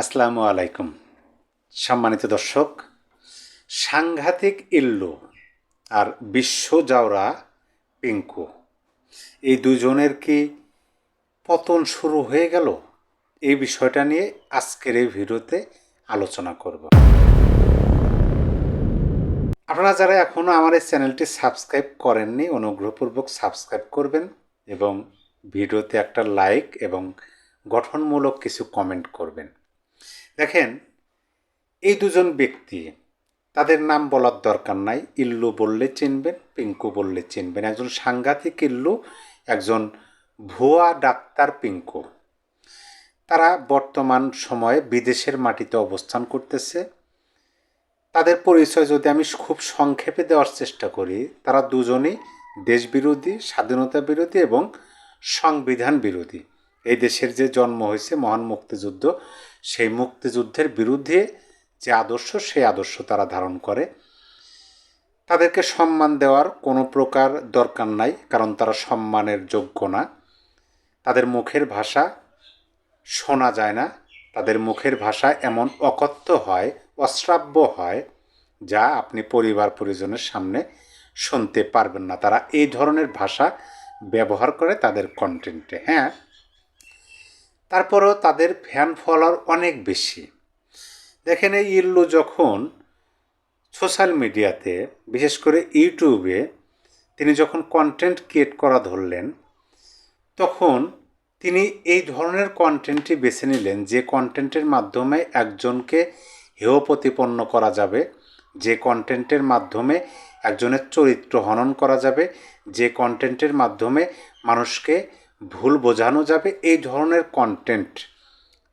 আসসালামু আলাইকুম। সম্মানিত দর্শক, সাংঘাতিক ইল্লু আর বিশ্ব জাউরা পিঙ্কু, এই দুজনের কি পতন শুরু হয়ে গেল? এই বিষয়টা নিয়ে আজকের এই ভিডিওতে আলোচনা করব। আপনারা যারা এখনও আমার এই চ্যানেলটি সাবস্ক্রাইব করেননি, অনুগ্রহপূর্বক সাবস্ক্রাইব করবেন এবং ভিডিওতে একটা লাইক এবং গঠনমূলক কিছু কমেন্ট করবেন। দেখেন, এই দুজন ব্যক্তি, তাদের নাম বলার দরকার নাই, ইল্লু বললে চিনবেন, পিঙ্কু বললে চিনবেন। একজন সাংঘাতিক ইল্লু, একজন ভুয়া ডাক্তার পিঙ্কু। তারা বর্তমান সময়ে বিদেশের মাটিতে অবস্থান করতেছে। তাদের পরিচয় যদি আমি খুব সংক্ষেপে দেওয়ার চেষ্টা করি, তারা দুজনই দেশবিরোধী, স্বাধীনতা বিরোধী এবং সংবিধান বিরোধী। এই দেশের যে জন্ম হয়েছে মহান মুক্তিযুদ্ধ, সেই মুক্তিযুদ্ধের বিরুদ্ধে যে আদর্শ, সেই আদর্শ তারা ধারণ করে। তাদেরকে সম্মান দেওয়ার কোনো প্রকার দরকার নাই, কারণ তারা সম্মানের যোগ্য না। তাদের মুখের ভাষা শোনা যায় না, তাদের মুখের ভাষা এমন অকথ্য হয়, অশ্রাব্য হয়, যা আপনি পরিবার পরিজনের সামনে শুনতে পারবেন না। তারা এই ধরনের ভাষা ব্যবহার করে তাদের কন্টেন্টে। হ্যাঁ, তারপরেও তাদের ফ্যান ফলোয়ার অনেক বেশি। দেখেন, এই ইল্লু যখন সোশ্যাল মিডিয়াতে, বিশেষ করে ইউটিউবে তিনি যখন কন্টেন্ট ক্রিয়েট করা ধরলেন, তখন তিনি এই ধরনের কন্টেন্টই বেছে নিলেন যে কন্টেন্টের মাধ্যমে একজনকে হেয় প্রতিপন্ন করা যাবে, যে কন্টেন্টের মাধ্যমে একজনের চরিত্র হনন করা যাবে, যে কন্টেন্টের মাধ্যমে মানুষকে ভুল বোঝানো যাবে। এই ধরনের কন্টেন্ট,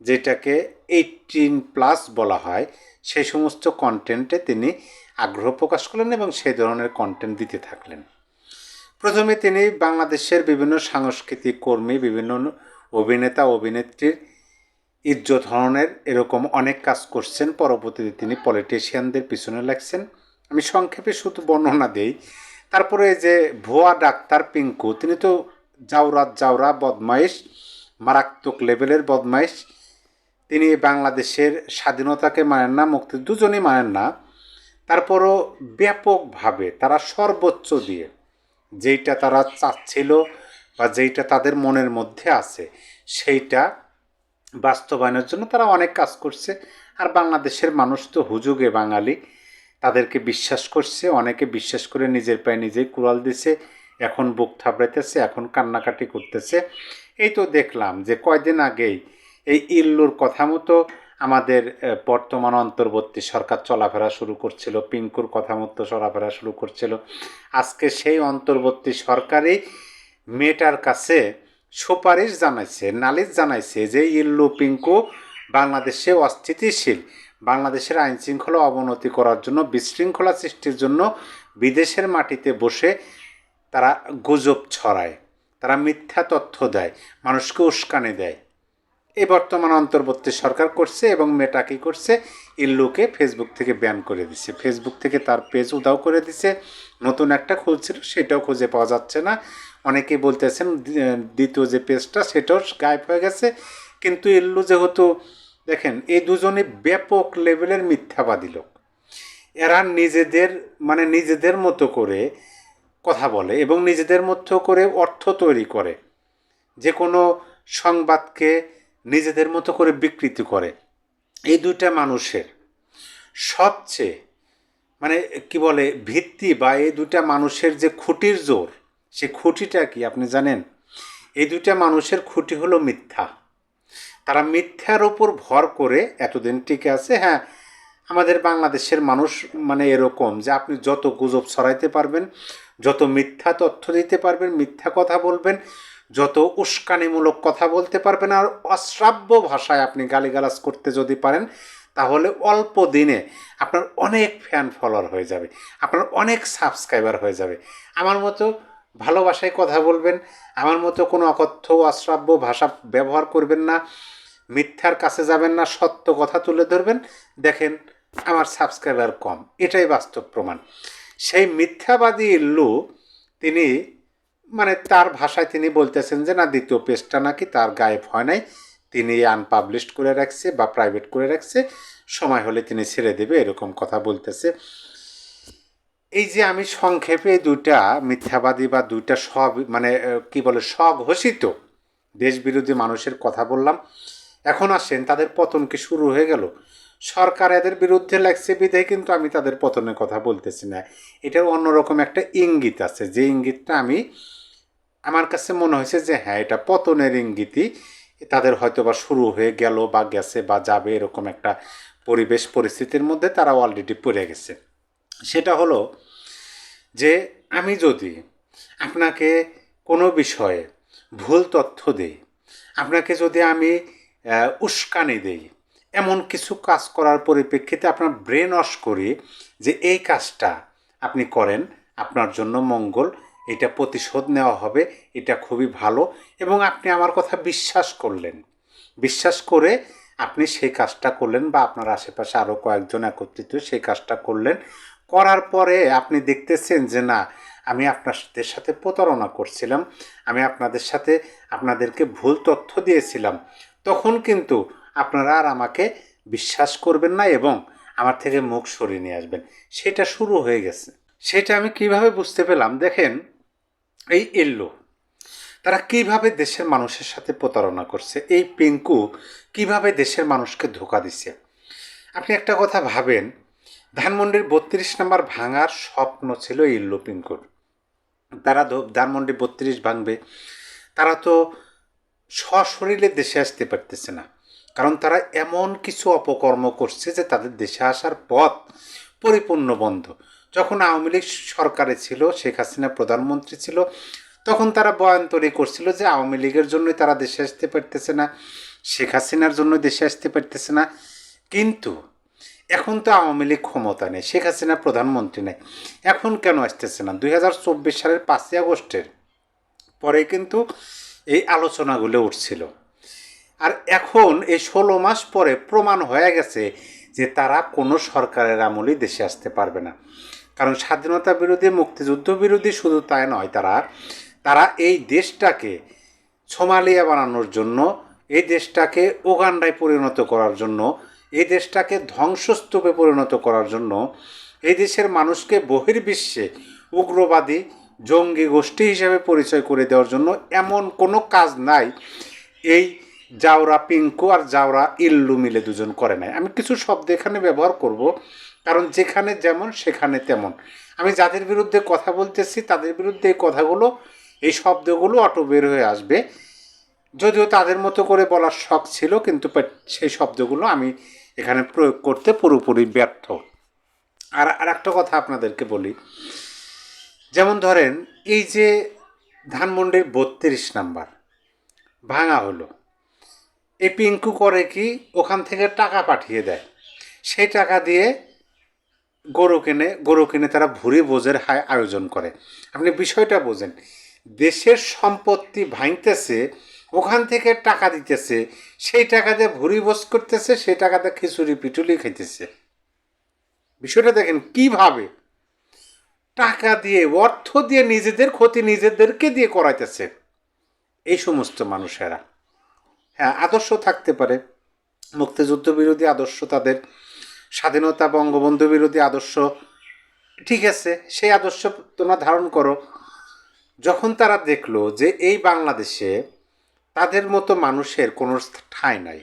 যেটাকে 18+ বলা হয়, সেই সমস্ত কন্টেন্টে তিনি আগ্রহ প্রকাশ করলেন এবং সেই ধরনের কন্টেন্ট দিতে থাকলেন। প্রথমে তিনি বাংলাদেশের বিভিন্ন সাংস্কৃতিক কর্মী, বিভিন্ন অভিনেতা অভিনেত্রীর ইজ্জত হননের এরকম অনেক কাজ করছেন। পরবর্তীতে তিনি পলিটিশিয়ানদের পিছনে লাগছেন। আমি সংক্ষেপে শুধু বর্ণনা দেই। তারপরে যে ভুয়া ডাক্তার পিঙ্কু, তিনি তো জাউরা বদমাইশ, মারাত্মক লেভেলের বদমাইশ। তিনি বাংলাদেশের স্বাধীনতাকে মানেন না, মুক্তি দুজনই মানেন না। তারপরও ব্যাপকভাবে তারা সর্বোচ্চ দিয়ে যেইটা তারা চাচ্ছিল বা যেইটা তাদের মনের মধ্যে আছে, সেইটা বাস্তবায়নের জন্য তারা অনেক কাজ করছে। আর বাংলাদেশের মানুষ তো হুজুগে বাঙালি, তাদেরকে বিশ্বাস করছে। অনেকে বিশ্বাস করে নিজের পায়ে নিজেই কুড়াল দিছে, এখন বুক থাবড়াইতেছে, এখন কান্নাকাটি করতেছে। এই তো দেখলাম যে কয়দিন আগেই এই ইল্লুর কথা মতো আমাদের বর্তমান অন্তর্বর্তী সরকার চলাফেরা শুরু করছিল, পিঙ্কুর কথা মতো চলাফেরা শুরু করছিল। আজকে সেই অন্তর্বর্তী সরকারই মেয়েটার কাছে সুপারিশ জানাইছে, নালিশ জানাইছে যে ইল্লু পিঙ্কু বাংলাদেশে অস্থিতিশীল, বাংলাদেশের আইনশৃঙ্খলা অবনতি করার জন্য, বিশৃঙ্খলা সৃষ্টির জন্য বিদেশের মাটিতে বসে তারা গুজব ছড়ায়, তারা মিথ্যা তথ্য দেয়, মানুষকে উস্কানি দেয়। এই বর্তমান অন্তর্বর্তী সরকার করছে এবং মেটা কী করছে, ইল্লুকে ফেসবুক থেকে ব্যান করে দিছে, ফেসবুক থেকে তার পেজ উধাও করে দিছে। নতুন একটা খুলছিল, সেটাও খুঁজে পাওয়া যাচ্ছে না। অনেকেই বলতেছেন দ্বিতীয় যে পেজটা সেটাও গায়েব হয়ে গেছে। কিন্তু ইল্লু যেহেতু, দেখেন, এই দুজনই ব্যাপক লেভেলের মিথ্যাবাদী লোক। এরা নিজেদের মতো করে কথা বলে এবং নিজেদের মতো করে অর্থ তৈরি করে, যে কোনো সংবাদকে নিজেদের মতো করে বিকৃতি করে। এই দুইটা মানুষের সবচেয়ে কি বলে ভিত্তি, বা এই দুইটা মানুষের যে খুঁটির জোর, সে খুঁটিটা কি আপনি জানেন? এই দুইটা মানুষের খুঁটি হলো মিথ্যা। তারা মিথ্যার ওপর ভর করে এতদিন টিকে আছে। হ্যাঁ, আমাদের বাংলাদেশের মানুষ এরকম যে আপনি যত গুজব ছড়াইতে পারবেন, যত মিথ্যা তথ্য দিতে পারবেন, মিথ্যা কথা বলবেন, যত উস্কানিমূলক কথা বলতে পারবেন, আর অশ্রাব্য ভাষায় আপনি গালিগালাজ করতে যদি পারেন, তাহলে অল্প দিনে আপনার অনেক ফ্যান ফলোয়ার হয়ে যাবে, আপনার অনেক সাবস্ক্রাইবার হয়ে যাবে। আমার মতো ভালোবাসায় কথা বলবেন, আমার মতো কোনো অকথ্য অশ্রাব্য ভাষা ব্যবহার করবেন না, মিথ্যার কাছে যাবেন না, সত্য কথা তুলে ধরবেন। দেখেন, আমার সাবস্ক্রাইবার কম, এটাই বাস্তব প্রমাণ। সেই মিথ্যাবাদী ইল্লু, তিনি তার ভাষায় তিনি বলতেছেন যে না, দ্বিতীয় পেজটা নাকি তার গায়েব হয় নাই, তিনি আনপাবলিশড করে রাখছে বা প্রাইভেট করে রাখছে, সময় হলে তিনি ছেড়ে দেবে, এরকম কথা বলতেছে। এই যে আমি সংক্ষেপে দুইটা মিথ্যাবাদী বা দুইটা মানে কি বলে স্বঘোষিত দেশবিরোধী মানুষের কথা বললাম। এখন আসেন তাদের পতন কি শুরু হয়ে গেল? সরকার এদের বিরুদ্ধে লাগছে বিধায় কিন্তু আমি তাদের পতনের কথা বলতেছি না। এটার অন্যরকম একটা ইঙ্গিত আছে, যে ইঙ্গিতটা আমার কাছে মনে হয়েছে যে হ্যাঁ, এটা পতনের ইঙ্গিতই। তাদের হয়তো বা শুরু হয়ে গেল বা গেছে বা যাবে, এরকম একটা পরিবেশ পরিস্থিতির মধ্যে তারা অলরেডি পড়ে গেছে। সেটা হলো যে আমি যদি আপনাকে কোনো বিষয়ে ভুল তথ্য দিই, আপনাকে যদি আমি উস্কানি দিই, এমন কিছু কাজ করার পরিপ্রেক্ষিতে আপনার ব্রেন ওয়াশ করি যে এই কাজটা আপনি করেন, আপনার জন্য মঙ্গল, এটা প্রতিশোধ নেওয়া হবে, এটা খুবই ভালো, এবং আপনি আমার কথা বিশ্বাস করলেন, বিশ্বাস করে আপনি সেই কাজটা করলেন বা আপনার আশেপাশে আরও কয়েকজন একত্রিত সেই কাজটা করলেন, করার পরে আপনি দেখতেছেন যে না, আমি আপনাদের সাথে প্রতারণা করছিলাম, আমি আপনাদেরকে ভুল তথ্য দিয়েছিলাম, তখন কিন্তু আপনারা আর আমাকে বিশ্বাস করবেন না এবং আমার থেকে মুখ সরিয়ে নিয়ে আসবেন। সেটা শুরু হয়ে গেছে। সেটা আমি কিভাবে বুঝতে পেলাম, দেখেন এই এল্লো তারা কিভাবে দেশের মানুষের সাথে প্রতারণা করছে, এই পিঙ্কু কিভাবে দেশের মানুষকে ধোঁকা দিছে। আপনি একটা কথা ভাবেন, ধানমন্ডির 32 নম্বর ভাঙার স্বপ্ন ছিল ইল্লু পিঙ্কুর। তারা ধানমন্ডি 32 ভাঙবে, তারা তো সশরীরে দেশে আসতে পারতেছে না, কারণ তারা এমন কিছু অপকর্ম করছে যে তাদের দেশে আসার পথ পরিপূর্ণ বন্ধ। যখন আওয়ামী লীগ সরকারে ছিল, শেখ হাসিনা প্রধানমন্ত্রী ছিল, তখন তারা বয়ান তৈরি করছিল যে আওয়ামী লীগের জন্যই তারা দেশে আসতে পারতেছে না, শেখ হাসিনার জন্য দেশে আসতে পারতেছে না। কিন্তু এখন তো আওয়ামী লীগ ক্ষমতা নেই, শেখ হাসিনা প্রধানমন্ত্রী নেই, এখন কেন আসতেছে না? 2024 সালের 5ই আগস্টের পরে কিন্তু এই আলোচনাগুলো উঠছিল। আর এখন এই 16 মাস পরে প্রমাণ হয়ে গেছে যে তারা কোনো সরকারের আমলেই দেশে আসতে পারবে না। কারণ স্বাধীনতা বিরোধী, মুক্তিযুদ্ধ বিরোধী শুধু তাই নয়, তারা এই দেশটাকে সোমালিয়া বানানোর জন্য, এই দেশটাকে উগান্ডায় পরিণত করার জন্য, এই দেশটাকে ধ্বংসস্তূপে পরিণত করার জন্য, এই দেশের মানুষকে বহির্বিশ্বে উগ্রবাদী জঙ্গি গোষ্ঠী হিসেবে পরিচয় করে দেওয়ার জন্য এমন কোনো কাজ নাই এই জাওরা পিঙ্কু আর জাওরা ইল্লু মিলে দুজন করে নাই। আমি কিছু শব্দ এখানে ব্যবহার করব, কারণ যেখানে যেমন সেখানে তেমন। আমি যাদের বিরুদ্ধে কথা বলতেছি তাদের বিরুদ্ধে এই কথাগুলো, এই শব্দগুলো অটো বের হয়ে আসবে, যদিও তাদের মতো করে বলার শখ ছিল, কিন্তু সেই শব্দগুলো আমি এখানে প্রয়োগ করতে পুরোপুরি ব্যর্থ। আর একটা কথা আপনাদেরকে বলি, যেমন ধরেন এই যে ধানমন্ডির 32 নাম্বার ভাঙা হলো, এই পিঙ্কু করে কি, ওখান থেকে টাকা পাঠিয়ে দেয়, সেই টাকা দিয়ে গরু কিনে তারা ভুরি ভোজের আয়োজন করে। আপনি বিষয়টা বোঝেন, দেশের সম্পত্তি ভাঙতেছে, ওখান থেকে টাকা দিতেছে, সেই টাকা দিয়ে ভুরি ভোজ করতেছে, সেই টাকাতে খিচুড়ি পিটুলি খাইতেছে। বিষয়টা দেখেন কিভাবে টাকা দিয়ে, অর্থ দিয়ে নিজেদের ক্ষতি নিজেদেরকে দিয়ে করাইতেছে এই সমস্ত মানুষেরা। হ্যাঁ, আদর্শ থাকতে পারে, মুক্তিযুদ্ধ বিরোধী আদর্শ তাদের, স্বাধীনতা বঙ্গবন্ধু বিরোধী আদর্শ, ঠিক আছে, সেই আদর্শ তোমরা ধারণ করো। যখন তারা দেখলো যে এই বাংলাদেশে তাদের মতো মানুষের কোনো ঠাঁই নাই,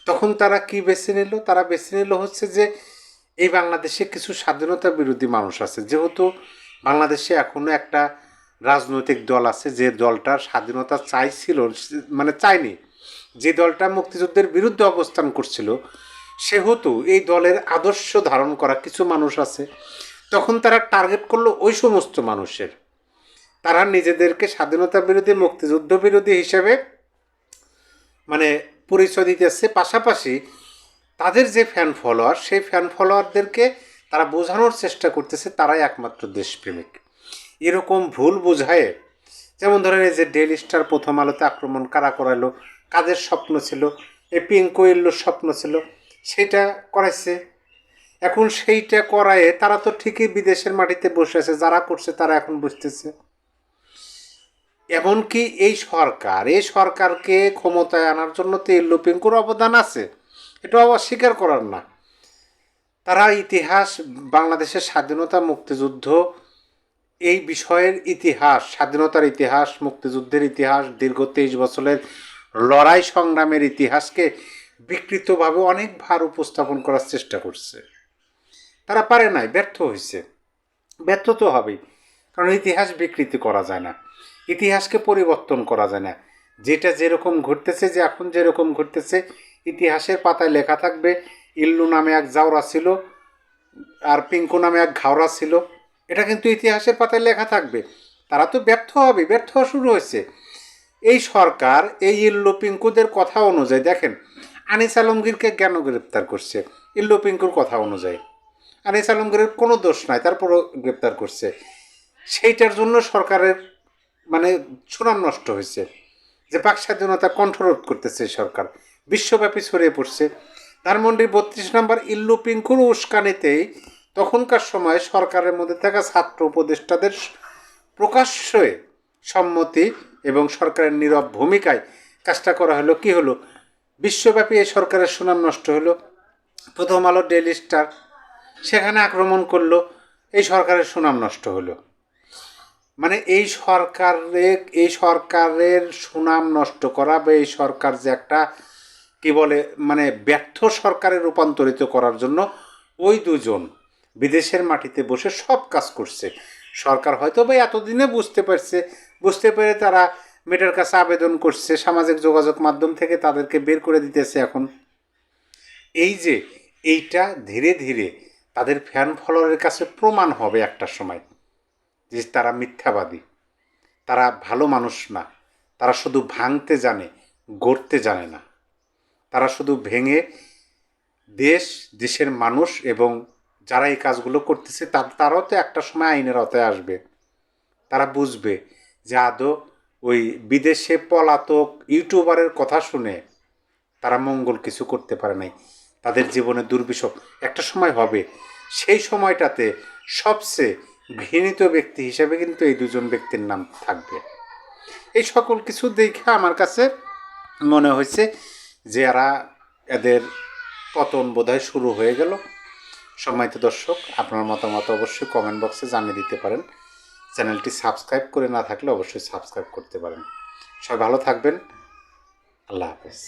তখন তারা কি বেছে নিল? তারা বেছে নিল হচ্ছে যে এই বাংলাদেশে কিছু স্বাধীনতা বিরোধী মানুষ আছে, যেহেতু বাংলাদেশে এখনও একটা রাজনৈতিক দল আছে যে দলটার স্বাধীনতা চাইছিল, মানে চায়নি, যে দলটা মুক্তিযুদ্ধের বিরুদ্ধে অবস্থান করছিল, সেহেতু এই দলের আদর্শ ধারণ করা কিছু মানুষ আছে। তখন তারা টার্গেট করলো ওই সমস্ত মানুষের, তারা নিজেদেরকে স্বাধীনতা বিরোধী, মুক্তিযুদ্ধ বিরোধী হিসেবে মানে পরিচয় দিতেছে, পাশাপাশি তাদের যে ফ্যান ফলোয়ার, সেই ফ্যান ফলোয়ারদেরকে তারা বোঝানোর চেষ্টা করতেছে তারাই একমাত্র দেশপ্রেমিক। এরকম ভুল বোঝায়, যেমন ধরেন এই যে ডেইলি স্টার প্রথম আলোতে আক্রমণ কারা করালো, কাদের স্বপ্ন ছিল, এই পিঙ্কু ইল্লুর স্বপ্ন ছিল, সেটা করাইছে। এখন সেইটা করায় তারা তো ঠিকই বিদেশের মাটিতে বসে আছে, যারা করছে তারা এখন বুঝতেছে। এমনকি এই সরকারকে ক্ষমতায় আনার জন্য তো ইল্লু পিঙ্কুর অবদান আছে, এটা অস্বীকার করার না। তারা ইতিহাস, বাংলাদেশের স্বাধীনতা মুক্তিযুদ্ধ, এই বিষয়ের ইতিহাস, স্বাধীনতার ইতিহাস, মুক্তিযুদ্ধের ইতিহাস, দীর্ঘ 23 বছরের লড়াই সংগ্রামের ইতিহাসকে বিকৃতভাবে অনেকবার উপস্থাপন করার চেষ্টা করছে। তারা পারে নাই, ব্যর্থ হয়েছে। ব্যর্থ তো হবেই, কারণ ইতিহাস বিকৃতি করা যায় না, ইতিহাসকে পরিবর্তন করা যায় না। যেটা যেরকম ঘটতেছে, যে এখন যেরকম ঘটতেছে, ইতিহাসের পাতায় লেখা থাকবে ইল্লু নামে এক জাউরা ছিল আর পিঙ্কু নামে এক ঘাওড়া ছিল। এটা কিন্তু ইতিহাসের পাতায় লেখা থাকবে। তারা তো ব্যর্থ হবে, ব্যর্থ হওয়া শুরু হয়েছে। এই সরকার এই ইল্লু পিঙ্কুদের কথা অনুযায়ী, দেখেন আনিস আলমগীরকে কেন গ্রেপ্তার করছে? ইল্লু পিঙ্কুর কথা অনুযায়ী। আনিস আলমগীরের কোনো দোষ নাই, তারপরও গ্রেপ্তার করছে। সেইটার জন্য সরকারের মানে সুনাম নষ্ট হয়েছে। যে বাক স্বাধীনতা কণ্ঠরোধ করতেছে সরকার, বিশ্বব্যাপী ছড়িয়ে পড়ছে। ধানমন্ডির 32 নম্বর ইল্লু পিঙ্কুর উস্কানিতেই তখনকার সময় সরকারের মধ্যে থাকা ছাত্র উপদেষ্টাদের প্রকাশ্যে সম্মতি এবং সরকারের নীরব ভূমিকায় কাজটা করা হলো। কি হলো? বিশ্বব্যাপী এই সরকারের সুনাম নষ্ট হলো। প্রথম আলো, ডেইলি স্টার সেখানে আক্রমণ করলো, এই সরকারের সুনাম নষ্ট হলো। মানে এই সরকারের সুনাম নষ্ট করা বা এই সরকার যে একটা কি বলে মানে ব্যর্থ সরকারে রূপান্তরিত করার জন্য ওই দুজন বিদেশের মাটিতে বসে সব কাজ করছে। সরকার হয়তো বা এতদিনে বুঝতে পেরে তারা মেয়েটার কাছে আবেদন করছে, সামাজিক যোগাযোগ মাধ্যম থেকে তাদেরকে বের করে দিতেছে। এখন এই যে এইটা ধীরে ধীরে তাদের ফ্যান ফলোয়ারের কাছে প্রমাণ হবে একটা সময় যে তারা মিথ্যাবাদী, তারা ভালো মানুষ না, তারা শুধু ভাঙতে জানে, গড়তে জানে না। তারা শুধু ভেঙে দেশের মানুষ এবং যারা এই কাজগুলো করতেছে তারাও তো একটা সময় আইনের আওতায় আসবে। তারা বুঝবে যে আদৌ ওই বিদেশে পলাতক ইউটিউবারের কথা শুনে তারা মঙ্গল কিছু করতে পারে নাই। তাদের জীবনে দুর্বিষহ একটা সময় হবে। সেই সময়টাতে সবচেয়ে ঘৃণিত ব্যক্তি হিসেবে কিন্তু এই দুজন ব্যক্তির নাম থাকবে। এই সকল কিছু দেখে আমার কাছে মনে হয়েছে যে এদের পতন বোধহয় শুরু হয়ে গেল। সম্মানিত দর্শক, আপনার মতামত অবশ্যই কমেন্ট বক্সে জানিয়ে দিতে পারেন। চ্যানেলটি সাবস্ক্রাইব করে না থাকলে অবশ্যই সাবস্ক্রাইব করতে পারেন। সবাই ভালো থাকবেন। আল্লাহ হাফেজ।